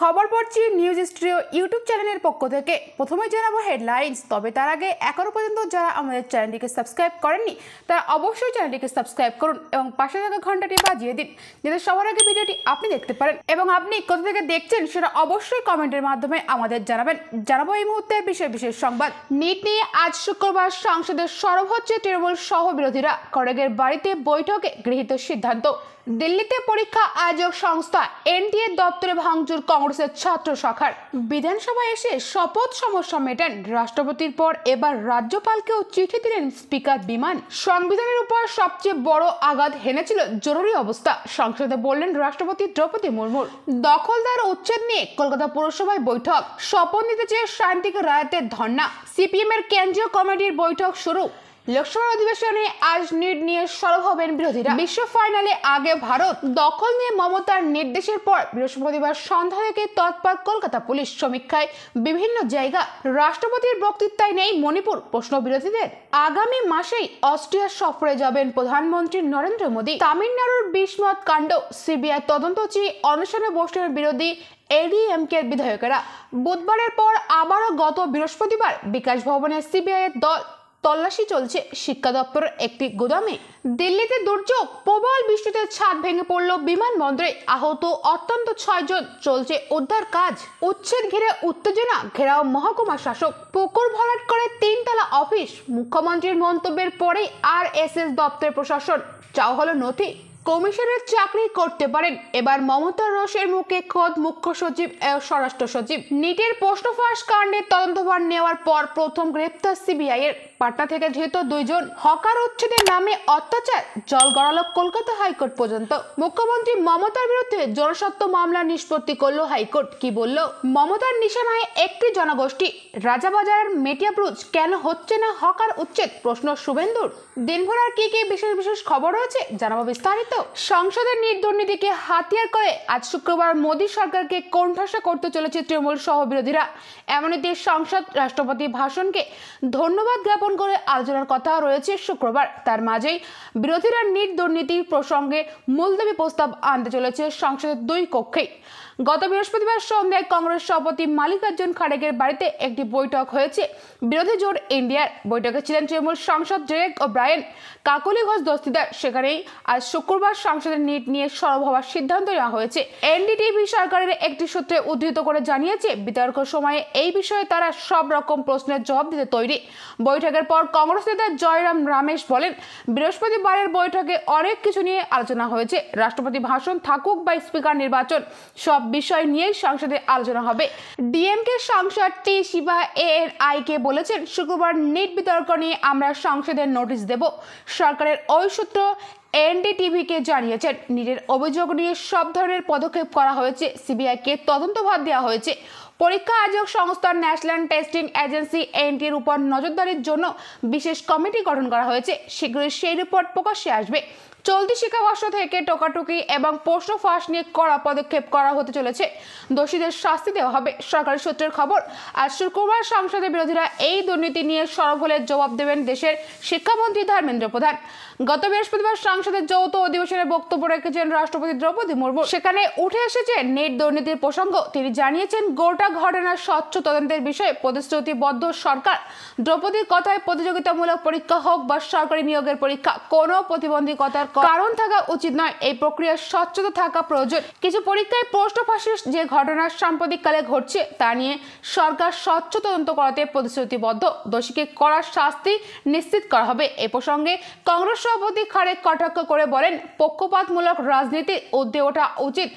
খবর পড়ছি news studio YouTube চ্যানেলের পক্ষ থেকে। প্রথমে জানাবো হেডলাইন্স, তবে তার আগে এখনো পর্যন্ত যারা আমাদের চ্যানেলটিকে সাবস্ক্রাইব করেননি তারা অবশ্যই চ্যানেলটিকে সাবস্ক্রাইব করুন এবং পাশে থাকা ঘন্টাটি বাজিয়ে দিন, যাতে সবার আগে ভিডিওটি আপনি দেখতে পারেন। এবং আপনি কোথা থেকে দেখছেন সেটা অবশ্যই কমেন্টের মাধ্যমে আমাদের জানাবেন। জানাবো এই মুহূর্তে বিশেষ সংবাদ। নিট নিয়ে আজ শুক্রবার সংসদে সরব হচ্ছে তৃণমূল সহ বিরোধীরা। খড়গের বাড়িতে বৈঠকে গৃহীত সিদ্ধান্ত। দিল্লিতে পরীক্ষা আয়োজক সংস্থা এনটিএ দপ্তরে ভাঙচুর কংগ্রেসের ছাত্র শাখার। বিধানসভায় এসে শপথ সমস্যা মেটান রাষ্ট্রপতির পর এবার রাজ্যপালকেও চিঠি দিলেন স্পিকার বিমান। সংবিধানের উপর সবচেয়ে বড় আঘাত হেনেছিল জরুরি অবস্থা, সংসদে বললেন রাষ্ট্রপতি দ্রৌপদী মুর্মু। দখলদার উচ্ছেদ নিয়ে কলকাতা পুরসভায় বৈঠক। শপথ নিতে চেয়ে সায়ন্তিক রায়তের ধর্ণা। সিপিএম এর কেন্দ্রীয় কমিটির বৈঠক শুরু। লোকসভার অধিবেশনে আজ নিট নিয়ে সরব হবেন বিরোধীরা। বিশ্ব ফাইনালে আগে ভারত। দখল নিয়ে মমতার নির্দেশের পর বৃহস্পতিবার সন্ধ্যা থেকে তৎপর কলকাতা পুলিশ। সমীক্ষায় বিভিন্ন জায়গা। রাষ্ট্রপতির বক্তৃতায় নেই মণিপুর, প্রশ্ন বিরোধীদের। আগামী মাসেই অস্ট্রিয়া সফরে যাবেন প্রধানমন্ত্রী নরেন্দ্র মোদী। তামিলনাড়ুর বিস্মত কাণ্ড। সিবিআই তদন্ত চেয়ে অনশনে বসলেন বিরোধী এডিএমকে বিধায়কেরা। বুধবারের পর আবারও গত বৃহস্পতিবার বিকাশ ভবনে সিবিআই এর দল তল্লাশি চলছে শিক্ষা দপ্তরের একটি গোদামে। দিল্লিতে দুর্যোগ। প্রবল বৃষ্টিতে ছাদ ভেঙে পড়ল বিমানবন্দরে। আহত অত্যন্ত 6 জন। চলছে উদ্ধার কাজ। উচ্ছেদ ঘিরে উত্তেজনা। ঘেরাও মহকুমা শাসক। পুকুর ভরাট করে 3 তলা অফিস। মুখ্যমন্ত্রীর মন্তব্যের পরেই আরএসএস দপ্তরের প্রশাসন চাওয়া হলো নথি। কমিশনের চাকরি করতে পারেন। এবার মমতা রোষের মুখে খোদ মুখ্য সচিব স্বরাষ্ট্র সচিব। নিটের প্রশ্ন ফাঁস কাণ্ডে তদন্তভার নেওয়ার পর প্রথম গ্রেপ্তার সিবিআই এর। পাটনা থেকে ধৃত 2 জন। হকার উচ্ছেদের নামে অত্যাচার জল গড়ালো কলকাতা হাইকোর্ট পর্যন্ত। মুখ্যমন্ত্রী মমতার বিরুদ্ধে জনস্বার্থ মামলা নিষ্পত্তি করলো হাইকোর্ট। কি বলল? মমতার নিশানায় একটি জনগোষ্ঠী। রাজাবাজারের মেটিয়াব্রুজ কেন হচ্ছে না হকার উচ্ছেদ, প্রশ্ন শুভেন্দুর। দিনভর আর কি বিশেষ খবর রয়েছে জানাবো বিস্তারিত। সংসদের নিট দুর্নীতিকে হাতিয়ার করে আজ শুক্রবার মোদী সরকারকে কোণঠাসা করতে চলেছে তৃণমূল সহ বিরোধীরা। এমনই দেশ সংসদ রাষ্ট্রপতি ভাষণকে ধন্যবাদ জ্ঞাপন করে আলোচনার কথা রয়েছে শুক্রবার। তার মাঝেই বিরোধীরা নিট দুর্নীতি প্রসঙ্গে মুলতবি প্রস্তাব আনতে চলেছে সংসদের 2 কক্ষেই। গত বৃহস্পতিবার সন্ধ্যায় কংগ্রেস সভাপতি মাল্লিকার্জুন খাড়গের বাড়িতে একটি বৈঠক হয়েছে বিরোধী জোট ইন্ডিয়ার। বৈঠকে ছিলেন তৃণমূল সাংসদ ডেরেক ওব্রায়েন, কাকলি ঘোষ দস্তিদার। সেখানেই আজ শুক্রবার সংসদের নিট নিয়ে সরব হওয়ার সিদ্ধান্ত নেওয়া হয়েছে। এনডিটিভি সরকারের একটি সূত্রে উদ্ধৃত করে জানিয়েছে, বিতর্ক সময়ে এই বিষয়ে তারা সব রকম প্রশ্নের জবাব দিতে তৈরি। বৈঠকের পর কংগ্রেস নেতা জয়রাম রামেশ বলেন, বৃহস্পতিবারের বৈঠকে অনেক কিছু নিয়ে আলোচনা হয়েছে। রাষ্ট্রপতি ভাষণ থাকুক বা স্পিকার নির্বাচন, সব বিষয় নিয়েই সংসদে আলোচনা হবে। ডিএমকে সাংসদ টি শিবা এএনআইকে বলেছেন, শুক্রবার নিট বিতর্ক নিয়ে আমরা সংসদে নোটিশ দেব। সরকারের ওই সূত্র এনডিটিভিকে জানিয়েছেন, নিটের অভিযোগ নিয়ে সব ধরনের পদক্ষেপ করা হয়েছে। সিবিআইকে তদন্তভার দেওয়া হয়েছে। পরীক্ষা আয়োজক সংস্থার ন্যাশনাল টেস্টিং এজেন্সি এনটিএর উপর নজরদারির জন্য বিশেষ কমিটি গঠন করা হয়েছে। শীঘ্রই সেই রিপোর্ট প্রকাশ্যে আসবে। চলতি শিক্ষাবর্ষ থেকে টোকাটুকি এবং প্রশ্ন ফাঁস নিয়ে কড়া পদক্ষেপ করা হতে চলেছে। দোষীদের শাস্তি দেওয়া হবে। সরকারি সূত্রের খবর, আজ শুক্রবার সংসদে বিরোধীরা এই দুর্নীতি নিয়ে সরব হলে জবাব দেবেন দেশের শিক্ষামন্ত্রী ধর্মেন্দ্র প্রধান। গত বৃহস্পতিবার সংসদের যৌথ অধিবেশনে বক্তব্য রেখেছেন রাষ্ট্রপতি দ্রৌপদী মুর্মু। সেখানে উঠে এসেছে নিট দুর্নীতির প্রসঙ্গ। তিনি জানিয়েছেন, গোটা ঘটনার স্বচ্ছ তদন্তের বিষয়ে প্রতিশ্রুতিবদ্ধ সরকার। দ্রৌপদীর কথায়, প্রতিযোগিতামূলক পরীক্ষা হোক বা সরকারি নিয়োগের পরীক্ষা, কোনো প্রতিবন্ধকতার কারণ থাকা উচিত নয়। এই প্রক্রিয়ার স্বচ্ছতা থাকা প্রয়োজন। কিছু পরীক্ষায় প্রশ্ন ফাঁসের যে ঘটনা সাম্প্রতিককালে ঘটছে তা নিয়ে সরকার স্বচ্ছ তদন্ত করাতে প্রতিশ্রুতিবদ্ধ। দোষীকে কড়া শাস্তি নিশ্চিত করা হবে। এ প্রসঙ্গে কংগ্রেস সভাপতি খাড়েক কটাক্ষ করে বলেন, পক্ষপাতমূলক রাজনীতি ঊর্ধ্বে ওঠা উচিত,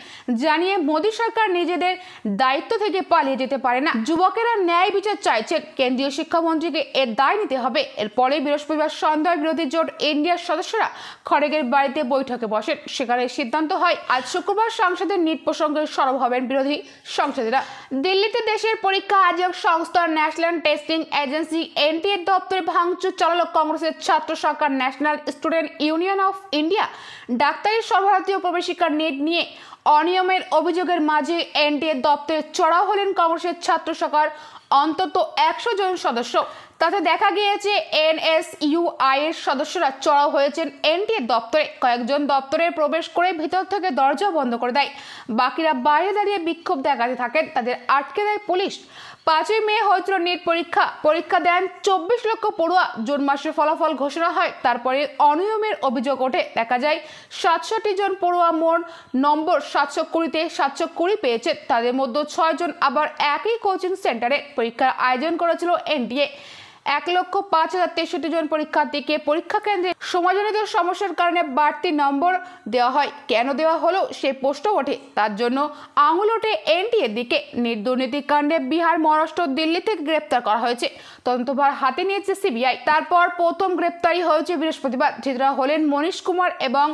জানিয়ে মোদী সরকার নিজেদের দায়িত্ব থেকে পালিয়ে যেতে পারে না। যুবকেরা ন্যায় বিচার চাইছেন, কেন্দ্রীয় শিক্ষামন্ত্রীকে এর দায় নিতে হবে। এরপরে বৃহস্পতিবার সন্ধ্যায় বিরোধী জোট ইন্ডিয়ার সদস্যরা খড়গের বাড়িতে বৈঠকে বসেন। সেখানে সিদ্ধান্ত হয় আজ শুক্রবার সংসদের নিট প্রসঙ্গে সরব হবেন বিরোধী সংসদেরা। দিল্লিতে দেশের পরীক্ষা আয়োজক সংস্থার ন্যাশনাল টেস্টিং এজেন্সি এনটিএ দপ্তরে ভাঙচুর চালালো কংগ্রেসের ছাত্র শাখা national student union of India. ডাক্তারি সর্বভারতীয় প্রবেশিকার নিট নিয়ে অনিয়মের অভিযোগের মাঝে এনটিএ দপ্তরে চড়াও হলেন কংগ্রেসের ছাত্র শাখার অন্তত 100 জন সদস্য। তাতে দেখা গিয়েছে NSUI এর সদস্যরা চড়াও হয়েছেন এনটিএ দপ্তরে। কয়েকজন দপ্তরে প্রবেশ করে ভিতর থেকে দরজা বন্ধ করে দেয়, বাকিরা বাইরে দাঁড়িয়ে বিক্ষোভ দেখাতে থাকেন। তাদের আটকে দেয় পুলিশ। 5ই মে হয়েছিল নিট পরীক্ষা দেন 24 লক্ষ পড়ুয়া। জুন মাসে ফলাফল ঘোষণা হয়, তারপরে অনিয়মের অভিযোগ ওঠে। দেখা যায় 67 জন পড়ুয়া মোট নম্বর 720-তে 720 পেয়েছে। তাদের মধ্যে 6 জন আবার একই কোচিং সেন্টারে পরীক্ষার আয়োজন করেছিল এনটিএ। 1,05,063 জন পরীক্ষার্থীকে পরীক্ষা কেন্দ্রে সময়জনিত সমস্যার কারণে বাড়তি নম্বর দেওয়া হয়। কেন দেওয়া হলো সেই প্রশ্ন ওঠে। তার জন্য আঙুল ওঠে এনটিএর দিকে। নিট দুর্নীতি কাণ্ডে বিহার, মহারাষ্ট্র, দিল্লি থেকে গ্রেপ্তার করা হয়েছে। তদন্তভার হাতে নিয়েছে সিবিআই। তারপর প্রথম গ্রেপ্তারি হয়েছে বৃহস্পতিবার। ধৃতরা হলেন মনীশ কুমার এবং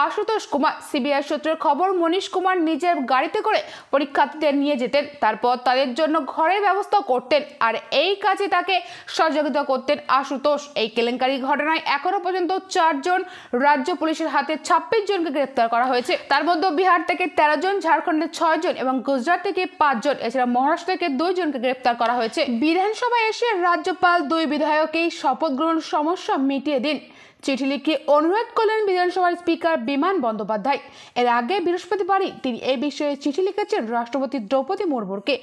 আশুতোষ কুমার। সিবিআই সূত্রের খবর, মনীশ কুমার নিজের গাড়িতে করে পরীক্ষার্থীদের নিয়ে যেতেন, তারপর তাদের জন্য ঘরের ব্যবস্থা করতেন, আর এই কাজে তাকে সহযোগিতা করতেন আশুতোষ। এই কেলেঙ্কারি ঘটনায় এখনো পর্যন্ত 4 জন, রাজ্য পুলিশের হাতে 26 জনকে গ্রেপ্তার করা হয়েছে। তার মধ্যে বিহার থেকে 13 জন, ঝাড়খণ্ডের 6 জন এবং গুজরাট থেকে 5 জন, এছাড়া মহারাষ্ট্র থেকে 2 জনকে গ্রেপ্তার করা হয়েছে। বিধানসভায় এসে রাজ্যপাল 2 বিধায়কই শপথ গ্রহণ সমস্যা মিটিয়ে দিন চিঠি লিখে অনুরোধ করলেন বিধানসভার স্পিকার বিমান বন্দ্যোপাধ্যায়। এর আগে বৃহস্পতিবারই তিনি এই বিষয়ে চিঠি লিখেছেন রাষ্ট্রপতি দ্রৌপদী মুর্মুকে।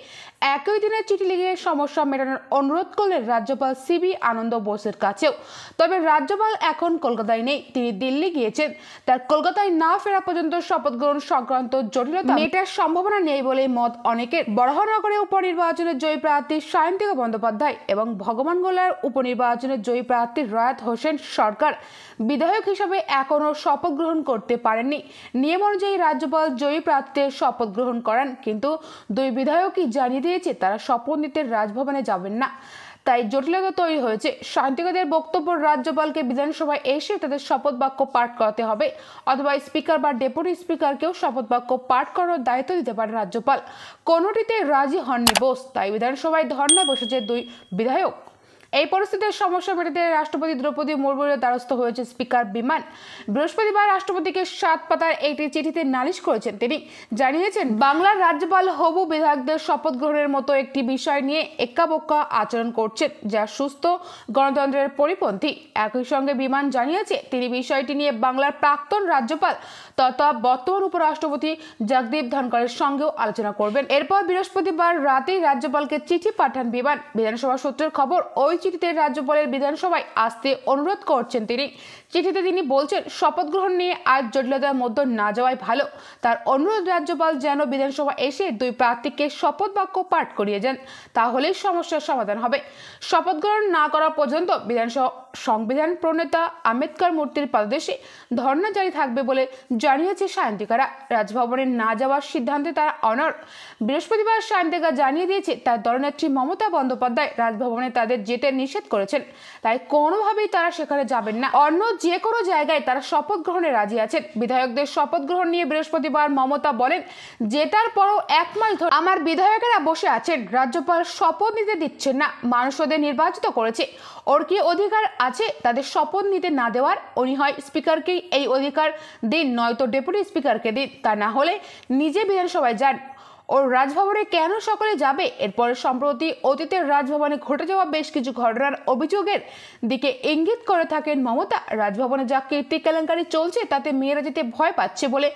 একই দিনে চিঠি লিখে সমস্যা মেটানোর অনুরোধ করলেন রাজ্যপাল সিবি আনন্দ বোসের কাছেও। তবে রাজ্যপাল এখন কলকাতায় নেই, তিনি দিল্লি গিয়েছেন। তার কলকাতায় না ফেরা পর্যন্ত শপথ গ্রহণ সংক্রান্ত জটিলতা মেটার সম্ভাবনা নেই বলে মত অনেকের। বরাহনগরে উপনির্বাচনের জয়ী প্রার্থী সায়ন্তিকা বন্দ্যোপাধ্যায় এবং ভগবানগোলার উপনির্বাচনের জয়ী প্রার্থী রায়াত হোসেন সরকার বিধায়ক হিসাবে এখনো শপথ গ্রহণ করতে পারেননি। নিয়ম অনুযায়ী রাজ্যপাল জয়ী প্রার্থীদের শপথ গ্রহণ করান, কিন্তু 2 বিধায়কই জানিয়ে দিয়েছে তারা শপথ নিতে রাজভবনে যাবেন না। তাই জটিলতা তৈরি হয়েছে। সায়ন্তিকাদের বক্তব্য, রাজ্যপালকে বিধানসভায় এসে তাদের শপথ বাক্য পাঠ করাতে হবে, অথবা স্পিকার বা ডেপুটি স্পিকারকেও শপথ বাক্য পাঠ করার দায়িত্ব দিতে পারে রাজ্যপাল। কোনোটিতে রাজি হননি বোস, তাই বিধানসভায় ধর্নায় বসেছে 2 বিধায়ক। এই পরিস্থিতির সমস্যা মেটাতে রাষ্ট্রপতি দ্রৌপদী মুর্মুর দ্বারস্থ হয়েছে স্পিকার বিমান। বৃহস্পতিবার রাষ্ট্রপতিকে 7 পাতার একটি চিঠিতে নালিশ করেছেন। তিনি জানিয়েছেন, বাংলার রাজ্যপাল হবু বিধায়কদের শপথ গ্রহণের মতো একটি বিষয় নিয়ে এক্কাবোক্কা আচরণ করছেন, যা সুস্থ গণতন্ত্রের পরিপন্থী। একই সঙ্গে বিমান জানিয়েছে তিনি বিষয়টি নিয়ে বাংলার প্রাক্তন রাজ্যপাল তথা বর্তমান উপরাষ্ট্রপতি জগদীপ ধনকরের সঙ্গেও আলোচনা করবেন। এরপর বৃহস্পতিবার রাতেই রাজ্যপালকে চিঠি পাঠান বিমান। বিধানসভা সূত্রের খবর, ওই চিঠিতে রাজ্যপালের বিধানসভায় আসতে অনুরোধ করছেন তিনি। চিঠিতে তিনি বলছেন, শপথ গ্রহণ নিয়ে আজ জটিলতার মধ্যে না যাওয়াই ভালো। তার অনুরোধ, রাজ্যপাল যেন বিধানসভা এসে 2 প্রার্থীকে শপথ বাক্য পাঠ করিয়ে যান, তাহলেই সমস্যার সমাধান হবে। শপথ গ্রহণ না করা পর্যন্ত বিধানসভা সংবিধান প্রণেতা আম্বেদকর মূর্তির পাদদেশে ধর্ণা জারি থাকবে বলে জানিয়েছে সায়ন্তিকারা। রাজভবনে না যাওয়ার সিদ্ধান্তে তারা অনড়। বৃহস্পতিবার সায়ন্তিকা জানিয়ে দিয়েছে তার দলনেত্রী মমতা বন্দ্যোপাধ্যায় রাজভবনে তাদের যেতে নিষেধ করেছেন, তাই কোনোভাবেই তারা সেখানে যাবেন না। অন্য যে কোনো জায়গায় তারা শপথ গ্রহণে রাজি আছেন। বিধায়কদের শপথ গ্রহণ নিয়ে বৃহস্পতিবার মমতা বলেন, জেতার পরও 1 মাস ধরে আমার বিধায়কেরা বসে আছেন, রাজ্যপাল শপথ নিতে দিচ্ছেন না। মানুষ ওদের নির্বাচিত করেছে, ওর কি অধিকার আছে তাদের শপথ নিতে না দেওয়ার? উনি হয় স্পিকারকেই এই অধিকার দিন, নয়তো ডেপুটি স্পিকারকে দিন, তা না হলে নিজে বিধানসভায় যান। ওর রাজভবনে কেন সকলে যাবে? এরপরে সম্প্রতি অতীতের রাজভবনে ঘটে যাওয়া বেশ কিছু ঘটনার অভিযোগের দিকে ইঙ্গিত করে থাকেন মমতা। রাজভবনে যা কীর্তি কেলেঙ্কারি চলছে তাতে মেয়েরা যেতে ভয় পাচ্ছে বলে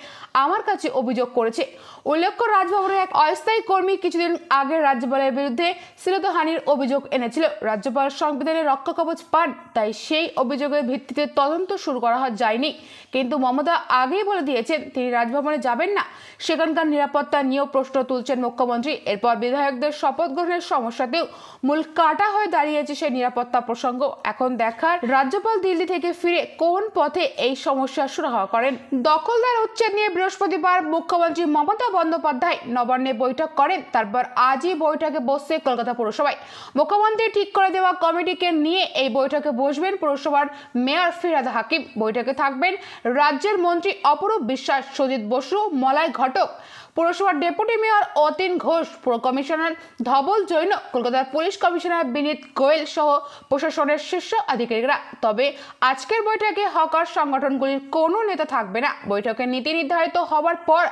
আমার কাছে অভিযোগ করেছে। উল্লেখ্য, রাজভবনের এক অস্থায়ী কর্মী কিছুদিন আগে রাজ্যপালের বিরুদ্ধে শ্লীলতাহানির অভিযোগ এনেছিল। রাজ্যপাল সংবিধানের রক্ষা কবচ পান, তাই সেই অভিযোগের ভিত্তিতে তদন্ত শুরু করা যায়নি। কিন্তু মমতা আগেই বলে দিয়েছেন তিনি রাজভবনে যাবেন না। সেখানকার নিরাপত্তা নিয়েও প্রশ্ন তুলছেন মুখ্যমন্ত্রী। এরপর বিধায়কদের শপথ গ্রহণের সমস্যাতেও মূল কাটা হয়ে দাঁড়িয়েছে সেই নিরাপত্তা প্রসঙ্গ। এখন দেখার রাজ্যপাল দিল্লি থেকে ফিরে কোন পথে এই সমস্যা সুরাহা করেন। দখলদার উচ্ছেদ নিয়ে বৃহস্পতিবার মুখ্যমন্ত্রী মমতা বন্দ্যোপাধ্যায় নবান্নে বৈঠক করেন। তারপর আজই বৈঠকে বসছে কলকাতা পুরসভায়। মুখ্যমন্ত্রী ঠিক করে দেওয়া কমিটিকে নিয়ে এই বৈঠকে বসবেন পুরসভার মেয়র ফিরহাদ হাকিম। বৈঠকে থাকবেন রাজ্যের মন্ত্রী অপরূপ বিশ্বাস, সুজিত বসু, মলয় ঘটক। পুরসভার ডেপুটি মেয়র অতীন ঘোষ, পুর কমিশনার ধবল জৈন, কলকাতার পুলিশ কমিশনার বিনীত গোয়েল সহ প্রশাসনের শীর্ষ আধিকারিকরা। তবে আজকের বৈঠকে হকার সংগঠনগুলির কোনো নেতা থাকবে না। বৈঠকের নীতি নির্ধারিত হওয়ার পর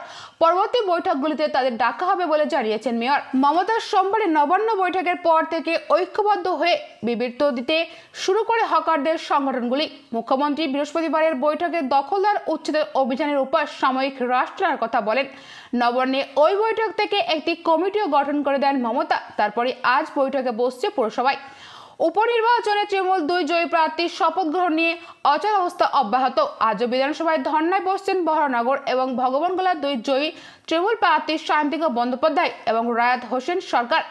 পরবর্তী বৈঠকগুলিতে তাদের ডাকা হবে বলে জানিয়েছেন মেয়র মমতা। সোমবারে নবান্ন বৈঠকের পর থেকে ঐক্যবদ্ধ হয়ে বিবৃতি দিতে শুরু করে হকারদের সংগঠনগুলি। মুখ্যমন্ত্রী বৃহস্পতিবারের বৈঠকে দখলদার উচ্ছেদের অভিযানের উপর সাময়িক হ্রাস টানার কথা বলেন। নবান্নে ওই বৈঠক থেকে একটি কমিটিও গঠন করে দেন মমতা। তারপরে আজ বৈঠকে বসছে পুরসভায়। উপনির্বাচনে তৃণমূল 2 জয়ী প্রার্থীর শপথ গ্রহণ নিয়ে অচল অবস্থা অব্যাহত। আজও বিধানসভায় ধর্নায় বসছেন বহরনগর এবং ভগবানগোলার 2 জয়ী তৃণমূল প্রার্থী সায়ন্তিকা বন্দ্যোপাধ্যায় এবং রায়াত হোসেন সরকার।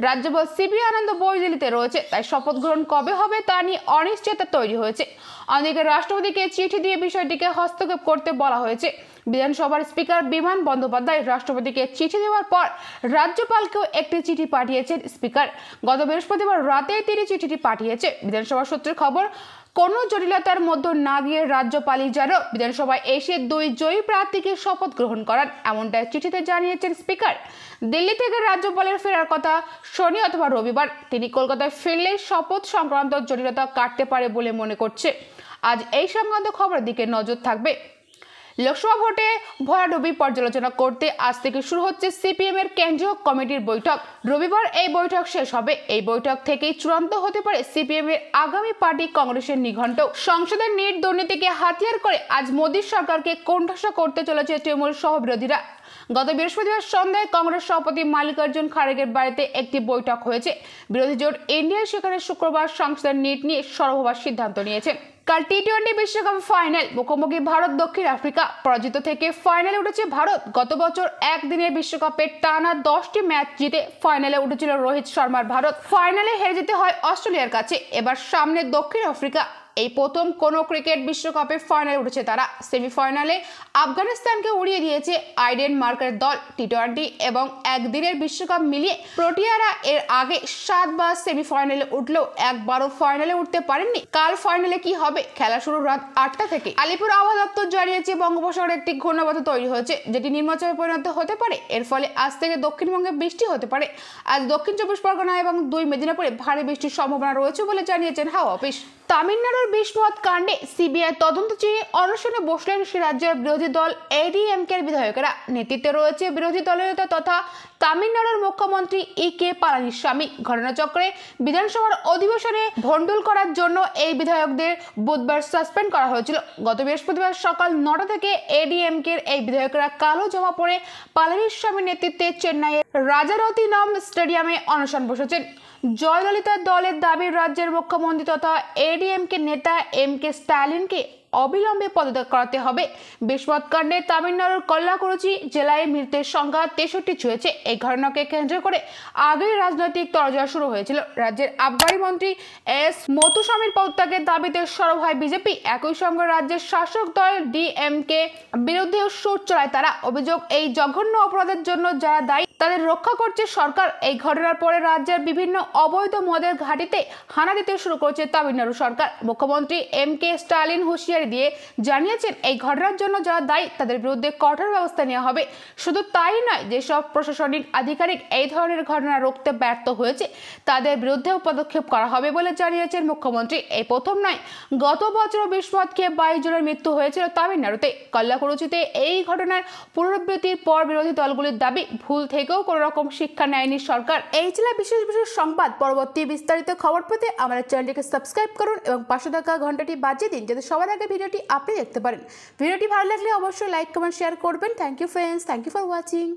রাজ্যপাল সিপি আনন্দ বোস দিল্লিতে রয়েছে, তাই শপথ গ্রহণ কবে হবে তা নিয়ে অনিশ্চয়তা তৈরি হয়েছে। অন্যদিকে রাষ্ট্রপতিকে চিঠি দিয়ে বিষয়টিকে হস্তক্ষেপ করতে বলা হয়েছে। বিধানসভার স্পিকার বিমান বন্দ্যোপাধ্যায় রাষ্ট্রপতিকে চিঠি দেওয়ার পর রাজ্যপালকেও একটি চিঠি পাঠিয়েছেন স্পিকার। গত বৃহস্পতিবার রাতে তিনি চিঠিটি পাঠিয়েছে। বিধানসভা সূত্রের খবর, কোনো জটিলতার মধ্যে না গিয়ে রাজ্যপালই যেন বিধানসভায় এসে 2 জয়ী প্রার্থীকে শপথ গ্রহণ করান, এমনটাই চিঠিতে জানিয়েছেন স্পিকার। দিল্লি থেকে রাজ্যপালের ফেরার কথা শনি অথবা রবিবার। তিনি কলকাতায় ফিরলে শপথ সংক্রান্ত জটিলতা কাটতে পারে বলে মনে করছে। আজ এই সংক্রান্ত খবরের দিকে নজর থাকবে। লোকসভা ভোটে ভরাডুবি পর্যালোচনা করতে আজ থেকে শুরু হচ্ছে সিপিএম এর কেন্দ্রীয় কমিটির বৈঠক। রবিবার এই বৈঠক শেষ হবে। এই বৈঠক থেকেই চূড়ান্ত হতে পারে সিপিএম এর আগামী পার্টি কংগ্রেসের নিঘণ্ট। সংসদের নিট দুর্নীতিকে হাতিয়ার করে আজ মোদী সরকারকে কোণঠাসা করতে চলেছে তৃণমূল সহ বিরোধীরা। গত বৃহস্পতিবার সন্ধ্যায় কংগ্রেস সভাপতি মাল্লিকার্জুন খাড়গের বাড়িতে একটি বৈঠক হয়েছে। বিরোধী জোট ইন্ডিয়া সেখানে শুক্রবার সংসদের নিট নিয়ে সরব হওয়ার সিদ্ধান্ত নিয়েছে। কাল টি20 বিশ্বকাপ ফাইনাল মুখোমুখি ভারত দক্ষিণ আফ্রিকা। পরাজিত থেকে ফাইনালে উঠেছে ভারত। গত বছর একদিনের বিশ্বকাপে টানা 10টি ম্যাচ জিতে ফাইনালে উঠেছিল রোহিত শর্মার ভারত। ফাইনালে হেরে যেতে হয় অস্ট্রেলিয়ার কাছে। এবার সামনে দক্ষিণ আফ্রিকা। এই প্রথম কোনো ক্রিকেট বিশ্বকাপে ফাইনালে উঠেছে তারা। সেমিফাইনালে আফগানিস্তানকে উড়িয়ে দিয়েছে ডেনমার্কের দল। টি20 এবং একদিনের বিশ্বকাপ মিলিয়ে প্রোটিয়ারা এর আগে 7 বার সেমিফাইনালে উঠলেও একবারও ফাইনালে উঠতে পারেননি। কাল ফাইনালে কি হবে? খেলা শুরু রাত 8টা থেকে। আলিপুর আবহাওয়া দপ্তর জানিয়েছে বঙ্গোপসাগরে একটি ঘূর্ণাবর্ত তৈরি হয়েছে, যেটি নিম্নচাপে পরিণত হতে পারে। এর ফলে আজ থেকে দক্ষিণবঙ্গে বৃষ্টি হতে পারে। আজ দক্ষিণ 24 পরগনা এবং 2 মেদিনীপুরে ভারী বৃষ্টির সম্ভাবনা রয়েছে বলে জানিয়েছেন হাওয়া অফিস। তামিলনাড়ুর বিস্ফোরক কাণ্ডে সিবিআই তদন্ত চেয়ে অনশনে বসলেন সে রাজ্যের বিরোধী দল এডিএমকের বিধায়কেরা। নেতৃত্বে রয়েছে বিরোধী দলের নেতা তথা তামিলনাড়ুর মুখ্যমন্ত্রী কে পালানিস্বামী। ঘটনাচক্রে বিধানসভার অধিবেশনে ভণ্ডুল করার জন্য এই বিধায়কদের বুধবার সাসপেন্ড করা হয়েছিল। গত বৃহস্পতিবার সকাল 9টা থেকে এডিএমকের এই বিধায়করা কালো জামা পরে পালানিস্বামীর নেতৃত্বে চেন্নাইয়ের রাজারতিনম স্টেডিয়ামে অনশন বসেছেন। জয়ললিতার দলের দাবি, রাজ্যের মুখ্যমন্ত্রী তথা এডিএমকে নেতা কে স্ট্যালিনকে অবিলম্বে পদত্যাগ করাতে হবে। বিস্ফোরক কাণ্ডে তামিলনাড়ুর কল্লাকুরিচি জেলায় মৃতের সংখ্যা 63 ছুঁয়েছে। এই ঘটনাকে কেন্দ্র করে আগেই রাজনৈতিক তরজা শুরু হয়েছিল। রাজ্যের আবগারি মন্ত্রী মুথুস্বামীর পদত্যাগের দাবিতে সরব হয় বিজেপি। একই সঙ্গে রাজ্যের শাসক দল ডিএমকে বিরুদ্ধেও সুর চড়ায় তারা। অভিযোগ, এই জঘন্য অপরাধের জন্য যারা দায়ী তাদের রক্ষা করছে সরকার। এই ঘটনার পরে রাজ্যের বিভিন্ন অবৈধ মদের ঘাঁটিতে হানা দিতে শুরু করেছে তামিলনাড়ু সরকার। মুখ্যমন্ত্রী কে স্ট্যালিন হুঁশিয়ারি দিয়ে জানিয়েছেন, এই ঘটনার জন্য যারা দায়ী তাদের বিরুদ্ধে কঠোর ব্যবস্থা নেওয়া হবে। শুধু তাই নয়, যেসব প্রশাসনিক আধিকারিক এই ধরনের ঘটনা রুখতে ব্যর্থ হয়েছে তাদের বিরুদ্ধেও পদক্ষেপ করা হবে বলে জানিয়েছেন মুখ্যমন্ত্রী। এই প্রথম নয়, গত বছর বিস্ফোরক খেয়ে 22 জনের মৃত্যু হয়েছিল তামিলনাড়ুতে। কল্লাকুরিচিতে এই ঘটনার পুনরাবৃত্তির পর বিরোধী দলগুলির দাবি, ভুল থেকেও কোনো রকম শিক্ষা নেয়নি সরকার। এই ছিল বিশেষ বিশেষ সংবাদ। পরবর্তী বিস্তারিত খবর পেতে আমাদের চ্যানেলটিকে সাবস্ক্রাইব করুন এবং পাশে থাকা ঘন্টাটি বাজিয়ে দিন, যাতে সবার আগে ভিডিওটি আপনি দেখতে পারেন। ভিডিওটি ভালো লাগলে অবশ্যই লাইক, কমেন্ট, শেয়ার করবেন। Thank you friends, thank you for watching.